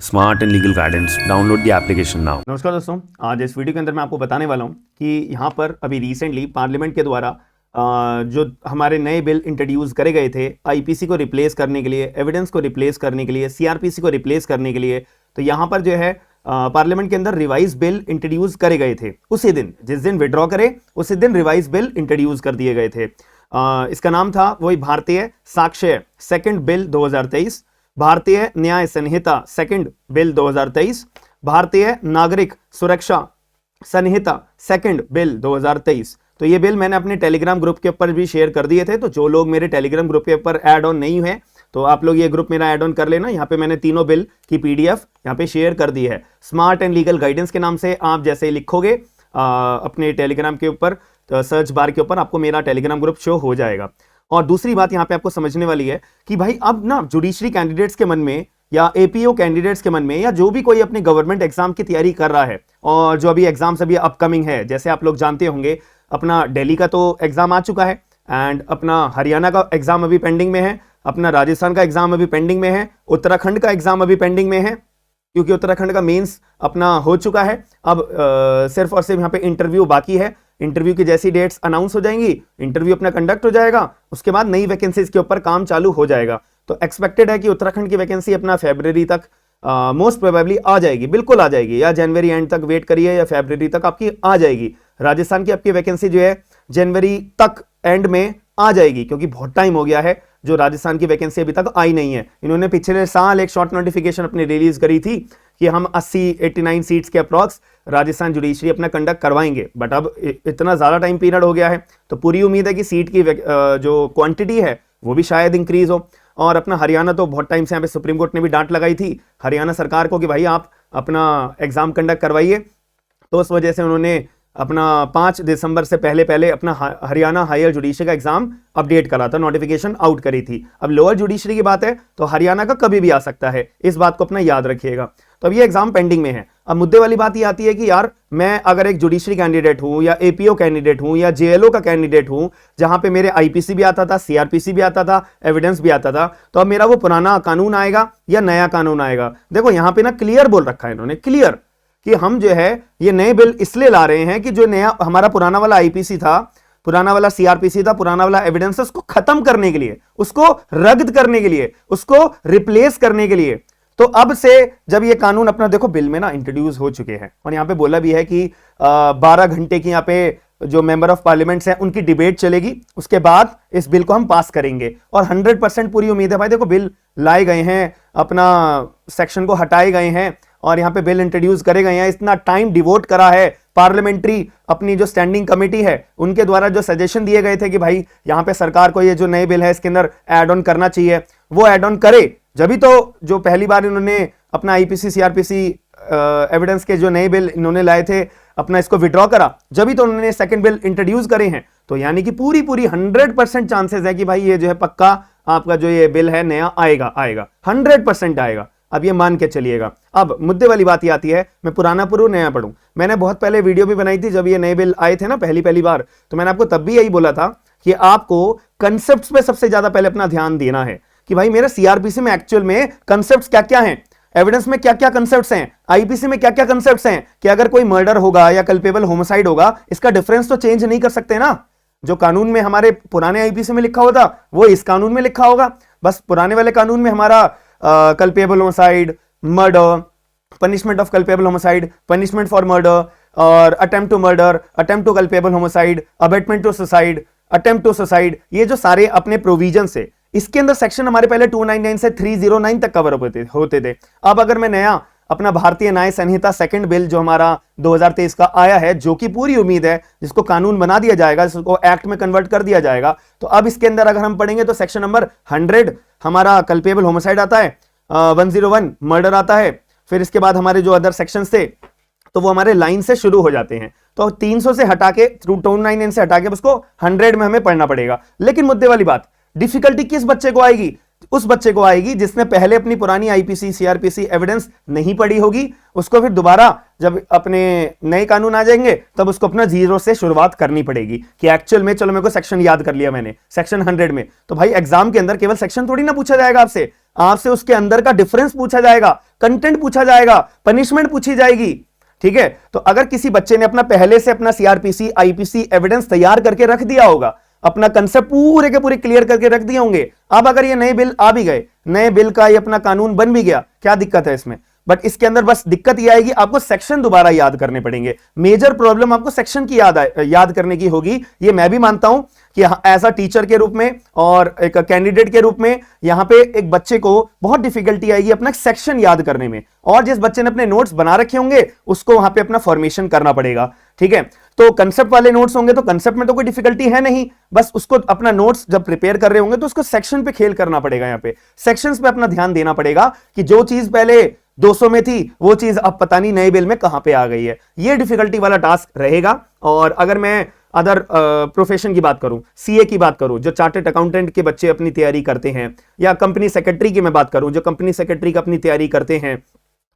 Smart and legal guidance, download the application now. नमस्कार दोस्तों, आज इस वीडियो के अंदर मैं आपको बताने वाला हूं कि यहाँ पर अभी रिसेंटली पार्लियामेंट के द्वारा जो हमारे नए बिल इंट्रोड्यूस करे गए थे आईपीसी को रिप्लेस करने के लिए, एविडेंस को रिप्लेस करने के लिए, सीआरपीसी को रिप्लेस करने के लिए, तो यहाँ पर जो है पार्लियामेंट के अंदर रिवाइज बिल इंट्रोड्यूस करे गए थे। उसी दिन, जिस दिन विड्रॉ करे उसी दिन रिवाइज बिल इंट्रोड्यूस कर दिए गए थे। इसका नाम था वही भारतीय साक्ष्य सेकंड बिल 2023, भारतीय न्याय संहिता सेकंड बिल 2023, भारतीय नागरिक सुरक्षा संहिता सेकंड बिल 2023। तो ये बिल मैंने अपने टेलीग्राम ग्रुप के ऊपर भी शेयर कर दिए थे। तो जो लोग मेरे टेलीग्राम ग्रुप के ऊपर ऐड ऑन नहीं हुए तो आप लोग ये ग्रुप मेरा ऐड ऑन कर लेना। यहाँ पे मैंने तीनों बिल की पीडीएफ यहाँ पे शेयर कर दी है। स्मार्ट एंड लीगल गाइडेंस के नाम से आप जैसे ही लिखोगे अपने टेलीग्राम के ऊपर, तो सर्च बार के ऊपर आपको मेरा टेलीग्राम ग्रुप शो हो जाएगा। और दूसरी बात यहाँ पे आपको समझने वाली है कि भाई अब ना जुडिशरी कैंडिडेट्स के मन में या एपीओ कैंडिडेट्स के मन में, या जो भी कोई अपने गवर्नमेंट एग्जाम की तैयारी कर रहा है और जो अभी एग्जाम्स अभी अपकमिंग है, जैसे आप लोग जानते होंगे अपना दिल्ली का तो एग्जाम आ चुका है एंड अपना हरियाणा का एग्जाम अभी पेंडिंग में है, अपना राजस्थान का एग्जाम अभी पेंडिंग में है, उत्तराखंड का एग्जाम अभी पेंडिंग में है क्योंकि उत्तराखंड का मेंस अपना हो चुका है। अब सिर्फ और सिर्फ यहाँ पे इंटरव्यू बाकी है। इंटरव्यू की जैसी डेट्स अनाउंस हो जाएंगी, इंटरव्यू अपना कंडक्ट हो जाएगा, उसके बाद नई वैकेंसीज के ऊपर काम चालू हो जाएगा। तो एक्सपेक्टेड है कि उत्तराखंड की वैकेंसी अपना फरवरी तक मोस्ट प्रोबेबली आ जाएगी, बिल्कुल आ जाएगी, या जनवरी एंड तक वेट करिए या फरवरी तक आपकी आ जाएगी। राजस्थान की आपकी वैकेंसी जो है जनवरी तक एंड में आ जाएगी क्योंकि बहुत टाइम हो गया है जो राजस्थान की वैकेंसी अभी तक आई नहीं है। इन्होंने पिछले साल एक शॉर्ट नोटिफिकेशन अपनी रिलीज करी थी कि हम 80-89 सीट्स के अप्रॉक्स राजस्थान जुडिशरी अपना कंडक्ट करवाएंगे, बट अब इतना ज़्यादा टाइम पीरियड हो गया है तो पूरी उम्मीद है कि सीट की जो क्वांटिटी है वो भी शायद इंक्रीज हो। और अपना हरियाणा तो बहुत टाइम से यहाँ पे सुप्रीम कोर्ट ने भी डांट लगाई थी हरियाणा सरकार को कि भाई आप अपना एग्जाम कंडक्ट करवाइए, तो उस वजह से उन्होंने अपना 5 दिसंबर से पहले अपना हरियाणा हायर जुडिशरी का एग्जाम अपडेट करा था, नोटिफिकेशन आउट करी थी। अब लोअर जुडिशरी की बात है तो हरियाणा का कभी भी आ सकता है, इस बात को अपना याद रखिएगा। तो अब ये एग्जाम पेंडिंग में है। अब मुद्दे वाली बात ये आती है कि यार मैं अगर एक जुडिशरी कैंडिडेट हूं या एपीओ कैंडिडेट हूं या जेएलओ का कैंडिडेट हूं जहां पे मेरे आईपीसी भी आता था, सीआरपीसी भी आता था, एविडेंस भी आता था, तो अब मेरा वो पुराना कानून आएगा या नया कानून आएगा? देखो यहां पे ना क्लियर बोल रखा है इन्होंने, क्लियर कि हम जो है ये नए बिल इसलिए ला रहे हैं कि जो नया हमारा पुराना वाला आईपीसी था, पुराना वाला सीआरपीसी था, पुराना वाला एविडेंस, उसको खत्म करने के लिए, उसको रद्द करने के लिए, उसको रिप्लेस करने के लिए। तो अब से जब ये कानून अपना देखो बिल में ना इंट्रोड्यूस हो चुके हैं और यहां पे बोला भी है कि 12 घंटे की यहां पे जो मेंबर ऑफ पार्लियामेंट्स हैं उनकी डिबेट चलेगी, उसके बाद इस बिल को हम पास करेंगे। और 100% पूरी उम्मीद है भाई, देखो बिल लाए गए हैं, अपना सेक्शन को हटाए गए हैं और यहाँ पे बिल इंट्रोड्यूस करे गए हैं। इतना टाइम डिवोट करा है पार्लियामेंट्री अपनी जो स्टैंडिंग कमेटी है उनके द्वारा जो सजेशन दिए गए थे कि भाई यहाँ पे सरकार को ये जो नए बिल है इसके अंदर ऐड ऑन करना चाहिए, वो ऐड ऑन करे। जब तो जो पहली बार इन्होंने अपना आईपीसी सीआरपीसी एविडेंस के जो नए बिल इन्होंने लाए थे अपना इसको विड्रॉ करा, जब तो उन्होंने सेकंड बिल इंट्रोड्यूस करे हैं। तो यानी कि पूरी 100% चांसेस है कि भाई ये जो है पक्का आपका जो ये बिल है नया आएगा, 100% आएगा। अब ये मान के चलिएगा। अब मुद्दे वाली बात ये आती है, मैं पुराना पढ़ूं नया पढ़ूं। मैंने बहुत पहले वीडियो भी बनाई थी जब ये नए बिल आए थे ना पहली बार, तो मैंने आपको तब भी यही बोला था कि आपको कंसेप्ट्स पे सबसे ज्यादा पहले अपना ध्यान देना है कि भाई मेरे सीआरपीसी में एक्चुअल में कंसेप्ट्स क्या क्या हैं, एविडेंस में क्या क्या कंसेप्ट्स हैं, आईपीसी में क्या क्या कंसेप्ट्स हैं, कि अगर कोई मर्डर होगा या कल्पेबल होमिसाइड होगा इसका डिफरेंस तो चेंज नहीं कर सकते ना। जो कानून में हमारे पुराने आईपीसी में लिखा होता वो इस कानून में लिखा होगा, बस पुराने वाले कानून में हमारा culpable homicide, murder, punishment of culpable homicide, punishment for murder और attempt to murder, attempt to culpable homicide, abetment to suicide, attempt to suicide, ये जो सारे अपने प्रोविजन से, इसके अंदर सेक्शन हमारे पहले 299 से 309 तक कवर होते थे। अब अगर मैं नया अपना भारतीय न्याय संहिता सेकंड बिल जो हमारा 2023 का आया है, जो कि पूरी उम्मीद है जिसको कानून बना दिया जाएगा, जिसको एक्ट में कन्वर्ट कर दिया जाएगा, तो अब इसके अंदर अगर हम पढ़ेंगे तो सेक्शन नंबर 100 हमारा कल्पेबल होमिसाइड आता है, 101 मर्डर आता है, फिर इसके बाद हमारे जो अदर सेक्शन थे तो वो हमारे लाइन से शुरू हो जाते हैं। तो 300 से हटा के, 299 से हटा के उसको 100 में हमें पढ़ना पड़ेगा। लेकिन मुद्दे वाली बात, डिफिकल्टी किस बच्चे को आएगी? उस बच्चे को आएगी जिसने पहले अपनी पुरानी आईपीसी सीआरपीसी एविडेंस नहीं पढ़ी होगी। उसको फिर दोबारा जब अपने नए कानून आ जाएंगे तब उसको अपना जीरो से शुरुआत करनी पड़ेगी कि एक्चुअल में चलो मेरे को सेक्शन याद कर लिया मैंने, सेक्शन 100 में, तो भाई एग्जाम के अंदर केवल सेक्शन थोड़ी ना पूछा जाएगा आपसे, आपसे उसके अंदर का डिफरेंस पूछा जाएगा, कंटेंट पूछा जाएगा, पनिशमेंट पूछी जाएगी। ठीक है, तो अगर किसी बच्चे ने अपना पहले से अपना सीआरपीसी आईपीसी एविडेंस तैयार करके रख दिया होगा, अपना कंसेप्ट पूरे के पूरे क्लियर करके रख दिए होंगे, अब अगर ये नए बिल आ भी गए, नए बिल का ये अपना कानून बन भी गया, क्या दिक्कत है इसमें? बट इसके अंदर बस दिक्कत ये आएगी आपको सेक्शन दोबारा याद करने पड़ेंगे। मेजर प्रॉब्लम आपको सेक्शन की याद करने की होगी। ये मैं भी मानता हूं कि एज अ टीचर के रूप में और एक कैंडिडेट के रूप में यहां पे एक बच्चे को बहुत डिफिकल्टी आएगी अपना सेक्शन याद करने में, और जिस बच्चे ने अपने नोट्स बना रखे होंगे उसको वहां पे अपना फॉर्मेशन करना पड़ेगा। ठीक है, तो कंसेप्ट वाले नोट्स होंगे तो कंसेप्ट में तो कोई डिफिकल्टी है नहीं, बस उसको अपना नोट्स जब प्रिपेयर कर रहे होंगे तो उसको सेक्शन पे खेल करना पड़ेगा। यहां पे सेक्शंस पे अपना ध्यान देना पड़ेगा कि जो चीज पहले 200 में थी वो चीज अब पता नहीं नए बिल में कहां पे आ गई है। ये डिफिकल्टी वाला टास्क रहेगा। और अगर मैं अदर प्रोफेशन की बात करूं, सीए की बात करूं, जो चार्टर्ड अकाउंटेंट के बच्चे अपनी तैयारी करते हैं, या कंपनी सेक्रेटरी की मैं बात करूं, जो कंपनी सेक्रेटरी का अपनी तैयारी करते हैं,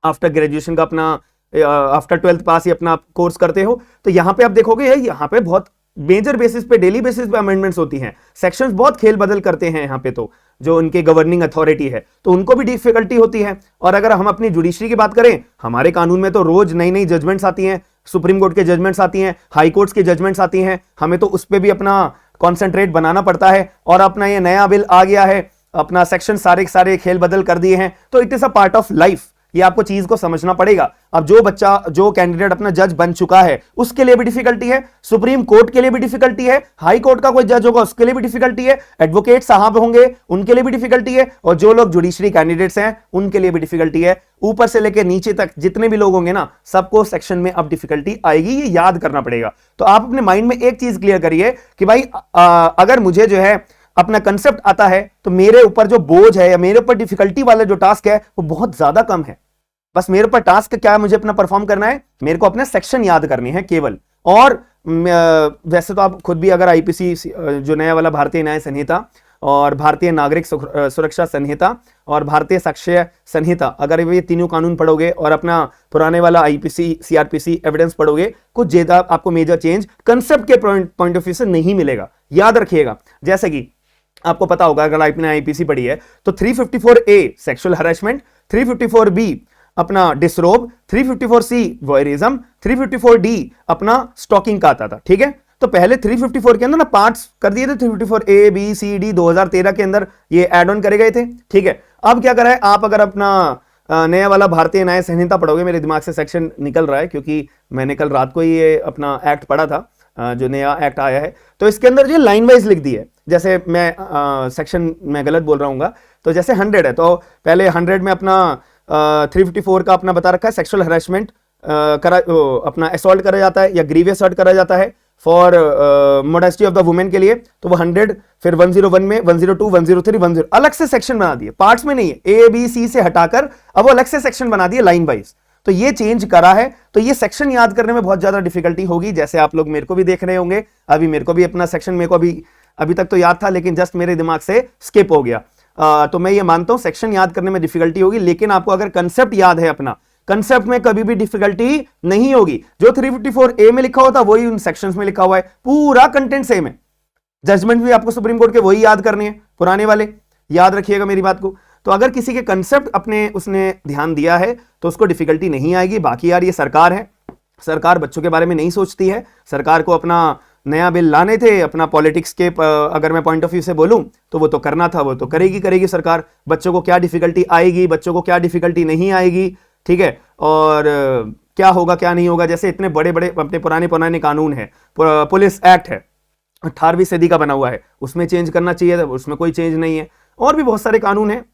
आफ्टर ग्रेजुएशन का अपना आफ्टर 12th पास ही अपना कोर्स करते हो, तो यहां पे आप देखोगे यहां पे बहुत मेजर बेसिस पे, डेली बेसिस पे अमेंडमेंट्स होती हैं, सेक्शंस बहुत खेल बदल करते हैं यहां पे, तो जो उनके गवर्निंग अथॉरिटी है तो उनको भी डिफिकल्टी होती है। और अगर हम अपनी जुडिशरी की बात करें, हमारे कानून में तो रोज नई नई जजमेंट्स आती हैं, सुप्रीम कोर्ट के जजमेंट्स आती हैं, हाई कोर्ट्स की जजमेंट्स आती हैं, हमें तो उस पर भी अपना कॉन्सेंट्रेट बनाना पड़ता है। और अपना ये नया बिल आ गया है, अपना सेक्शन सारे खेल बदल कर दिए हैं, तो it is a part of life, ये आपको चीज को समझना पड़ेगा। अब जो बच्चा, जो कैंडिडेट अपना जज बन चुका है उसके लिए भी डिफिकल्टी है, सुप्रीम कोर्ट के लिए भी डिफिकल्टी है, हाई कोर्ट का कोई जज होगा उसके लिए भी डिफिकल्टी है, एडवोकेट साहब होंगे उनके लिए भी डिफिकल्टी है, और जो लोग जुडिशरी कैंडिडेट्स हैं उनके लिए भी डिफिकल्टी है। ऊपर से लेकर नीचे तक जितने भी लोग होंगे ना, सबको सेक्शन में अब डिफिकल्टी आएगी, ये याद करना पड़ेगा। तो आप अपने माइंड में एक चीज क्लियर करिए कि भाई अगर मुझे जो है अपना कंसेप्ट आता है तो मेरे ऊपर जो बोझ है या मेरे ऊपर डिफिकल्टी वाला जो टास्क है वो बहुत ज्यादा कम है। बस मेरे ऊपर टास्क क्या है, मुझे अपना परफॉर्म करना है, मेरे को अपने सेक्शन याद करने हैं केवल। और वैसे तो आप खुद भी अगर आईपीसी जो नया वाला भारतीय न्याय संहिता और भारतीय नागरिक सुरक्षा संहिता और भारतीय साक्ष्य संहिता, अगर ये तीनों कानून पढ़ोगे और अपना पुराने वाला आईपीसी सीआरपीसी एविडेंस पढ़ोगे, कुछ ज्यादा आपको मेजर चेंज कंसेप्ट के पॉइंट ऑफ व्यू से नहीं मिलेगा। याद रखिएगा, जैसे कि आपको पता होगा अगर आपने आईपीसी पढ़ी है तो 354A सेक्सुअल हरासमेंट, 354B अपना डिसरोब, 354C वॉयरिज्म, 354D अपना स्टॉकिंग का आता था। ठीक है, तो पहले 354 के अंदर ना पार्ट्स कर दिए थे, 354A B C D 2013 के अंदर ये एड ऑन करे गए थे। ठीक है, अब क्या करा है, आप अगर अपना नया वाला भारतीय न्याय संहिता पढ़ोगे, मेरे दिमाग से सेक्शन निकल रहा है क्योंकि मैंने कल रात को ही ये अपना एक्ट पढ़ा था, जो नया एक्ट आया है, तो इसके अंदर जो लाइन वाइज लिख दी है, जैसे मैं सेक्शन में गलत बोल रहा हूँ, तो जैसे 100 है तो पहले 100 में अपना 354 का अपना बता रखा है सेक्सुअल हरासमेंट अपना असॉल्ट करा जाता है या ग्रीवियस हर्ट करा जाता है for modesty of the women के लिए, तो वो 100, फिर 101 में 102 103 10 अलग से सेक्शन बना दिए, पार्ट्स में नहीं है, ए बी सी से हटाकर अब वो अलग से सेक्शन बना दिए लाइन वाइज। तो ये चेंज करा है, तो ये सेक्शन याद करने में बहुत ज्यादा डिफिकल्टी होगी। जैसे आप लोग मेरे को भी देख रहे होंगे, अभी मेरे को भी अपना सेक्शन, मेरे को अभी तक तो याद था लेकिन जस्ट मेरे दिमाग से स्किप हो गया। तो मैं ये मानता हूं सेक्शन याद करने में डिफिकल्टी होगी, लेकिन आपको अगर कंसेप्ट याद है अपना, कंसेप्ट में कभी भी डिफिकल्टी नहीं होगी। जो 354A में लिखा होता वही उन सेक्शंस में लिखा हुआ है, पूरा कंटेंट सेम है। जजमेंट भी आपको सुप्रीम कोर्ट के वही याद करने हैं, पुराने वाले, याद रखिएगा मेरी बात को। तो अगर किसी के कंसेप्ट अपने उसने ध्यान दिया है तो उसको डिफिकल्टी नहीं आएगी। बाकी यार ये सरकार है, सरकार बच्चों के बारे में नहीं सोचती है, सरकार को अपना नया बिल लाने थे, अपना पॉलिटिक्स के अगर मैं पॉइंट ऑफ व्यू से बोलूं तो वो तो करना था, वो तो करेगी सरकार। बच्चों को क्या डिफिकल्टी आएगी, बच्चों को क्या डिफिकल्टी नहीं आएगी, ठीक है, और क्या होगा क्या नहीं होगा। जैसे इतने बड़े बड़े अपने पुराने कानून है, पुलिस एक्ट है 18वीं सदी का बना हुआ है, उसमें चेंज करना चाहिए था, उसमें कोई चेंज नहीं है। और भी बहुत सारे कानून हैं,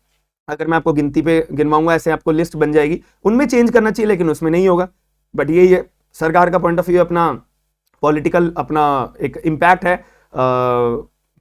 अगर मैं आपको गिनती पे गिनवाऊंगा ऐसे आपको लिस्ट बन जाएगी, उनमें चेंज करना चाहिए लेकिन उसमें नहीं होगा। बट ये सरकार का पॉइंट ऑफ व्यू, अपना पॉलिटिकल अपना एक इम्पैक्ट है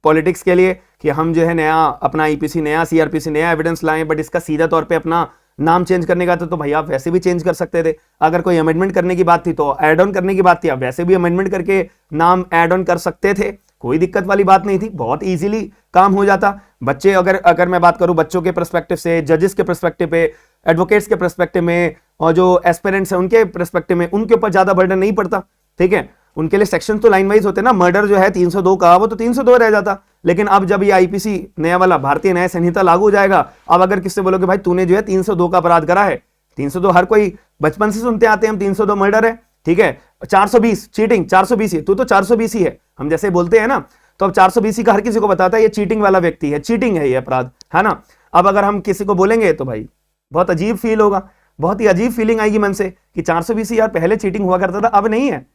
पॉलिटिक्स के लिए कि हम जो है नया अपना आईपीसी, नया सीआरपीसी, नया एविडेंस लाएं, बट इसका सीधा तौर पे अपना नाम चेंज करने का तो भाई आप वैसे भी चेंज कर सकते थे। अगर कोई अमेंडमेंट करने की बात थी तो ऐड ऑन करने की बात थी, आप वैसे भी अमेंडमेंट करके नाम ऐड ऑन कर सकते थे। कोई दिक्कत वाली बात नहीं थी, बहुत इजीली काम हो जाता। बच्चे अगर मैं बात करूं बच्चों के पर्सपेक्टिव से, जजेस के पर्सपेक्टिव पे, एडवोकेट्स के पर्सपेक्टिव में, और जो एस्पिरेंट्स हैं उनके पर्सपेक्टिव में, उनके ऊपर ज्यादा बर्डन नहीं पड़ता। ठीक है, उनके लिए सेक्शन तो लाइन वाइज होते ना, मर्डर जो है 302 का वो तो 302 रह जाता। लेकिन अब जब ये आईपीसी नया वाला भारतीय न्याय संहिता लागू हो जाएगा, अब अगर किससे बोलोगे भाई तूने जो है 302 का अपराध करा है, 302 हर कोई बचपन से सुनते आते हैं हम, 302 मर्डर है। ठीक है, 420 चीटिंग, 420 ही तू तो 420 ही है, हम जैसे बोलते हैं ना, तो अब 420 का हर किसी को बताता है ये चीटिंग वाला व्यक्ति है, चीटिंग है ये अपराध, है ना। अब अगर हम किसी को बोलेंगे तो भाई बहुत अजीब फील होगा, बहुत ही अजीब फीलिंग आएगी मन से कि 420 यार पहले चीटिंग हुआ करता था अब नहीं है,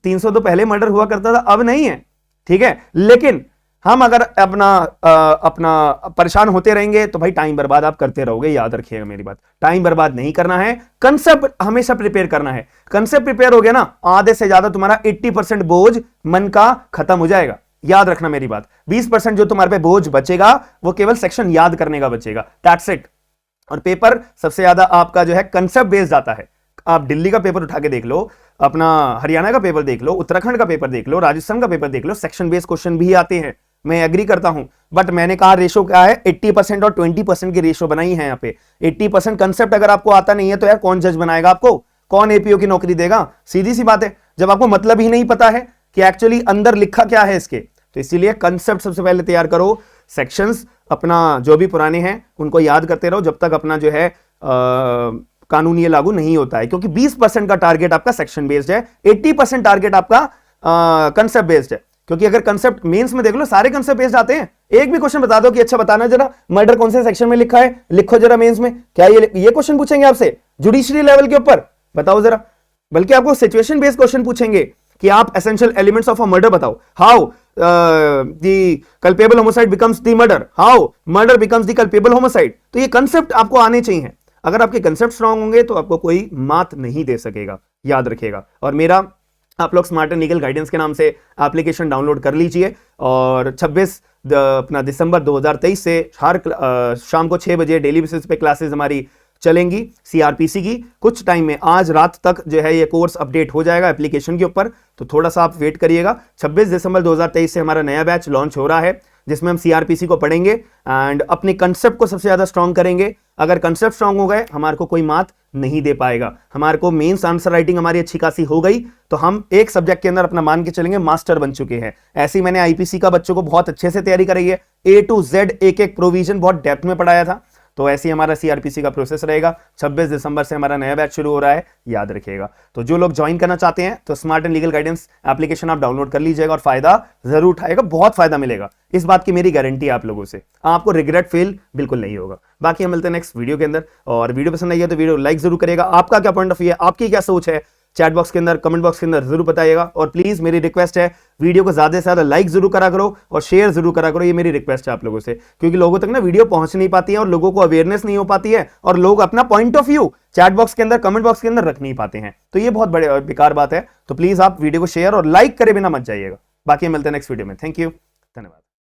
302 पहले मर्डर हुआ करता था अब नहीं है। ठीक है, लेकिन हम अगर अपना परेशान होते रहेंगे तो भाई टाइम बर्बाद आप करते रहोगे। याद रखिएगा मेरी बात, टाइम बर्बाद नहीं करना है, कंसेप्ट हमेशा प्रिपेयर करना है। कंसेप्ट प्रिपेयर हो गया ना, आधे से ज्यादा तुम्हारा 80% बोझ मन का खत्म हो जाएगा। याद रखना मेरी बात, 20% जो तुम्हारे पे बोझ बचेगा वो केवल सेक्शन याद करने का बचेगा, दैट्स इट। और पेपर सबसे ज्यादा आपका जो है कंसेप्ट बेस्ड आता है। आप दिल्ली का पेपर उठा के देख लो, अपना हरियाणा का पेपर देख लो, उत्तराखंड का पेपर देख लो, राजस्थान का पेपर देख लो, सेक्शन बेस्ड क्वेश्चन भी आते हैं, मैं एग्री करता हूं। बट मैंने कहा रेशो क्या है, 80% और 20% की रेशो बनाई है यहाँ पे। 80% कंसेप्ट अगर आपको आता नहीं है तो यार कौन जज बनाएगा आपको, कौन एपीओ की नौकरी देगा? सीधी सी बात है, जब आपको मतलब ही नहीं पता है कि एक्चुअली अंदर लिखा क्या है इसके। तो इसीलिए कंसेप्ट सबसे पहले तैयार करो, सेक्शंस अपना जो भी पुराने हैं उनको याद करते रहो जब तक अपना जो है कानून ये लागू नहीं होता है, क्योंकि 20% का टारगेट आपका सेक्शन बेस्ड है, 80% टारगेट आपका कंसेप्ट बेस्ड है। क्योंकि अगर कंसेप्ट मेंस में देख लो सारे कंसेप्ट बेस्ड आते हैं, एक भी क्वेश्चन बता दो कि अच्छा बताना जरा मर्डर कौन से सेक्शन में लिखा है, लिखो जरा मेंस में, क्या ये क्वेश्चन पूछेंगे आपसे जुडिशरी लेवल के ऊपर, बताओ जरा। बल्कि आपको सिचुएशन बेस्ड क्वेश्चन पूछेंगे कि आप essential elements of a murder बताओ, how the culpable homicide becomes the murder, how murder becomes the culpable homicide. तो ये कंसेप्ट आपको आने चाहिए। अगर आपके कंसेप्ट स्ट्रांग होंगे तो आपको कोई मात नहीं दे सकेगा, याद रखिएगा। और मेरा आप लोग स्मार्ट एंड लीगल गाइडेंस के नाम से एप्लीकेशन डाउनलोड कर लीजिए, और 26 अपना दिसंबर 2023 से हर शाम को 6 बजे डेली बेसिस पे क्लासेस हमारी चलेंगी सीआरपीसी की। कुछ टाइम में आज रात तक जो है ये कोर्स अपडेट हो जाएगा एप्लीकेशन के ऊपर, तो थोड़ा सा आप वेट करिएगा। 26 दिसंबर 2023 से हमारा नया बैच लॉन्च हो रहा है, जिसमें हम सीआरपीसी को पढ़ेंगे एंड अपने कंसेप्ट को सबसे ज्यादा स्ट्रांग करेंगे। अगर कंसेप्ट स्ट्रांग हो गए हमारे को कोई मात नहीं दे पाएगा। हमारे को मेंस आंसर राइटिंग हमारी अच्छी खासी हो गई तो हम एक सब्जेक्ट के अंदर अपना मान के चलेंगे मास्टर बन चुके हैं। ऐसे ही मैंने आईपीसी का बच्चों को बहुत अच्छे से तैयारी कराई है, A to Z एक एक प्रोविजन बहुत डेप्थ में पढ़ाया था। तो ऐसे ही हमारा सीआरपीसी का प्रोसेस रहेगा। 26 दिसंबर से हमारा नया बैच शुरू हो रहा है, याद रखिएगा। तो जो लोग ज्वाइन करना चाहते हैं तो smart and legal guidance application आप डाउनलोड कर लीजिएगा और फायदा जरूर उठाएगा, बहुत फायदा मिलेगा, इस बात की मेरी गारंटी है आप लोगों से। आपको रिग्रेट फील बिल्कुल नहीं होगा। बाकी हम मिलते हैं नेक्स्ट वीडियो के अंदर, और वीडियो पसंद आई है तो वीडियो लाइक जरूर करेगा। आपका क्या पॉइंट ऑफ व्यू है, आपकी क्या सोच है, चैट बॉक्स के अंदर, कमेंट बॉक्स के अंदर जरूर बताइएगा। और प्लीज मेरी रिक्वेस्ट है वीडियो को ज्यादा से ज्यादा लाइक जरूर करा करो और शेयर जरूर करा करो, ये मेरी रिक्वेस्ट है आप लोगों से, क्योंकि लोगों तक ना वीडियो पहुंच नहीं पाती है और लोगों को अवेयरनेस नहीं हो पाती है और लोग अपना point of view chat box के अंदर, कमेंट बॉक्स के अंदर रख नहीं पाते हैं। तो ये बहुत बड़े बेकार बात है। तो प्लीज आप वीडियो को शेयर और लाइक करे बिना मत जाइएगा। बाकी मिलते हैं नेक्स्ट वीडियो में। थैंक यू, धन्यवाद।